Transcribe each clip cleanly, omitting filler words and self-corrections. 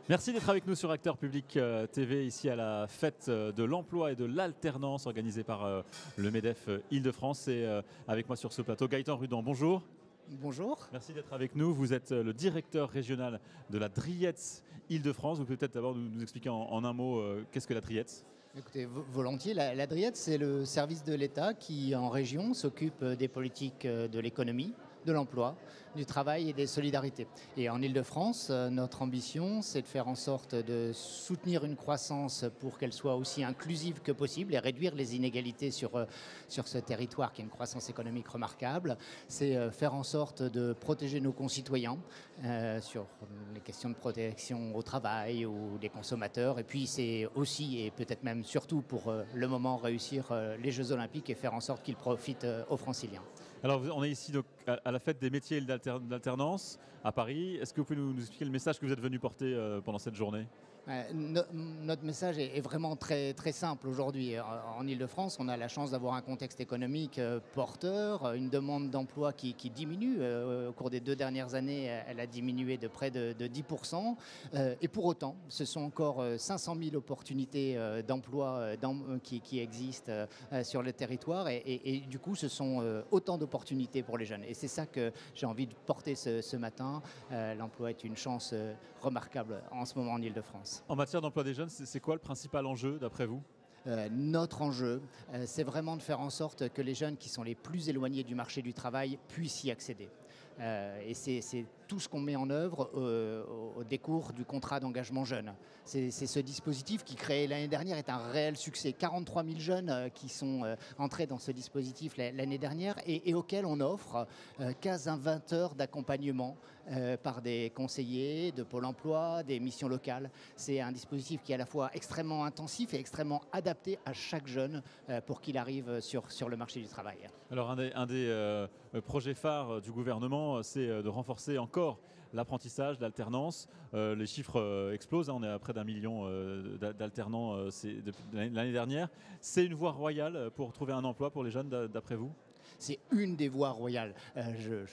Merci d'être avec nous sur Acteur Public TV, ici à la fête de l'emploi et de l'alternance organisée par le MEDEF Île-de-France. Et avec moi sur ce plateau, Gaëtan Rudan, bonjour. Bonjour. Merci d'être avec nous. Vous êtes le directeur régional de la Driets Île-de-France. Vous pouvez peut-être d'abord nous expliquer en un mot qu'est-ce que la Driets ? Écoutez, volontiers, la Driets, c'est le service de l'État qui, en région, s'occupe des politiques de l'économie, de l'emploi, du travail et des solidarités. Et en Île-de-France, notre ambition, c'est de faire en sorte de soutenir une croissance pour qu'elle soit aussi inclusive que possible et réduire les inégalités sur ce territoire qui a une croissance économique remarquable. C'est faire en sorte de protéger nos concitoyens sur les questions de protection au travail ou des consommateurs. Et puis c'est aussi, et peut-être même surtout pour le moment, réussir les Jeux Olympiques et faire en sorte qu'ils profitent aux Franciliens. Alors, on est ici donc à la fête des métiers et de l'alternance à Paris. Est-ce que vous pouvez nous expliquer le message que vous êtes venu porter pendant cette journée ? Notre message est vraiment très, très simple aujourd'hui. En Île-de-France, on a la chance d'avoir un contexte économique porteur, une demande d'emploi qui diminue. Au cours des 2 dernières années, elle a diminué de près de 10%. Et pour autant, ce sont encore 500 000 opportunités d'emploi qui existent sur le territoire. Et du coup, ce sont autant d'opportunités pour les jeunes. Et c'est ça que j'ai envie de porter ce matin. L'emploi est une chance remarquable en ce moment en Île-de-France. En matière d'emploi des jeunes, c'est quoi le principal enjeu d'après vous ? Notre enjeu, c'est vraiment de faire en sorte que les jeunes qui sont les plus éloignés du marché du travail puissent y accéder. Et c'est tout ce qu'on met en œuvre au décours du contrat d'engagement jeune. C'est ce dispositif qui, créé l'année dernière, est un réel succès. 43 000 jeunes qui sont entrés dans ce dispositif l'année dernière et auxquels on offre 15 à 20 heures d'accompagnement par des conseillers de Pôle emploi, des missions locales. C'est un dispositif qui est à la fois extrêmement intensif et extrêmement adapté à chaque jeune pour qu'il arrive sur le marché du travail. Alors un des projets phares du gouvernement, c'est de renforcer encore l'apprentissage, l'alternance. Les chiffres explosent, on est à près d'1 million d'alternants l'année dernière. C'est une voie royale pour trouver un emploi pour les jeunes, d'après vous ? C'est une des voies royales. Je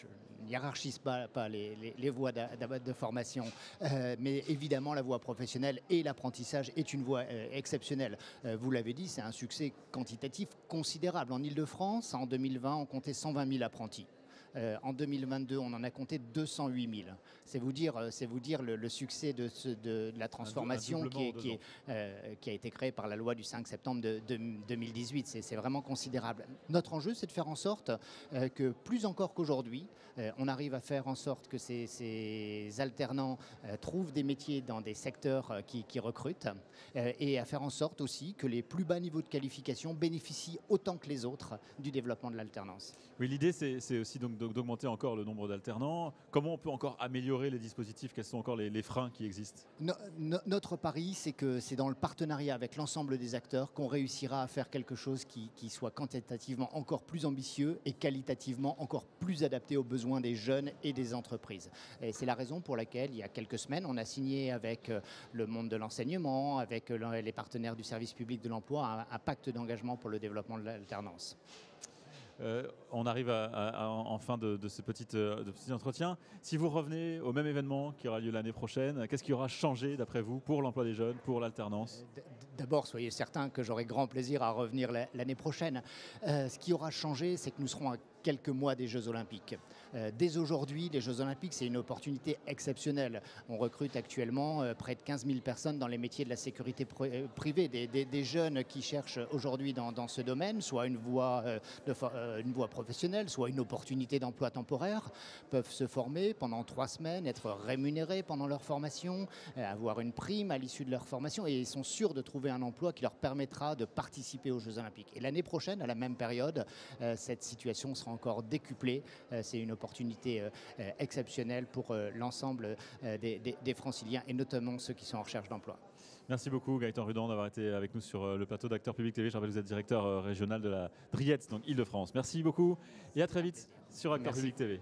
hiérarchise pas les voies de formation, mais évidemment la voie professionnelle et l'apprentissage est une voie exceptionnelle. Vous l'avez dit, c'est un succès quantitatif considérable. En Île-de-France, en 2020, on comptait 120 000 apprentis. En 2022, on en a compté 208 000. C'est vous dire le succès de la transformation qui a été créée par la loi du 5 septembre 2018. C'est vraiment considérable. Notre enjeu, c'est de faire en sorte que, plus encore qu'aujourd'hui, on arrive à faire en sorte que ces alternants trouvent des métiers dans des secteurs qui recrutent et à faire en sorte aussi que les plus bas niveaux de qualification bénéficient autant que les autres du développement de l'alternance. Oui, l'idée, c'est aussi donc d'augmenter encore le nombre d'alternants. Comment on peut encore améliorer les dispositifs ? Quels sont encore les freins qui existent ? Notre pari, c'est que c'est dans le partenariat avec l'ensemble des acteurs qu'on réussira à faire quelque chose qui soit quantitativement encore plus ambitieux et qualitativement encore plus adapté aux besoins des jeunes et des entreprises. Et c'est la raison pour laquelle, il y a quelques semaines, on a signé avec le monde de l'enseignement, avec les partenaires du service public de l'emploi, un pacte d'engagement pour le développement de l'alternance. On arrive en fin de ce petit entretien. Si vous revenez au même événement qui aura lieu l'année prochaine, qu'est-ce qui aura changé d'après vous pour l'emploi des jeunes, pour l'alternance ? D'abord, soyez certains que j'aurai grand plaisir à revenir l'année prochaine. Ce qui aura changé, c'est que nous serons à quelques mois des Jeux Olympiques. Dès aujourd'hui, les Jeux Olympiques, c'est une opportunité exceptionnelle. On recrute actuellement près de 15 000 personnes dans les métiers de la sécurité privée, des jeunes qui cherchent aujourd'hui dans ce domaine, soit une voie professionnelle, soit une opportunité d'emploi temporaire, peuvent se former pendant 3 semaines, être rémunérés pendant leur formation, avoir une prime à l'issue de leur formation et ils sont sûrs de trouver un emploi qui leur permettra de participer aux Jeux Olympiques. Et l'année prochaine, à la même période, cette situation sera encore décuplée. C'est une opportunité exceptionnelle pour l'ensemble des Franciliens et notamment ceux qui sont en recherche d'emploi. Merci beaucoup Gaëtan Rudan d'avoir été avec nous sur le plateau d'Acteur Public TV. Je rappelle que vous êtes directeur régional de la Driets, donc Île-de-France. Merci beaucoup et à très vite sur Acteur Public TV.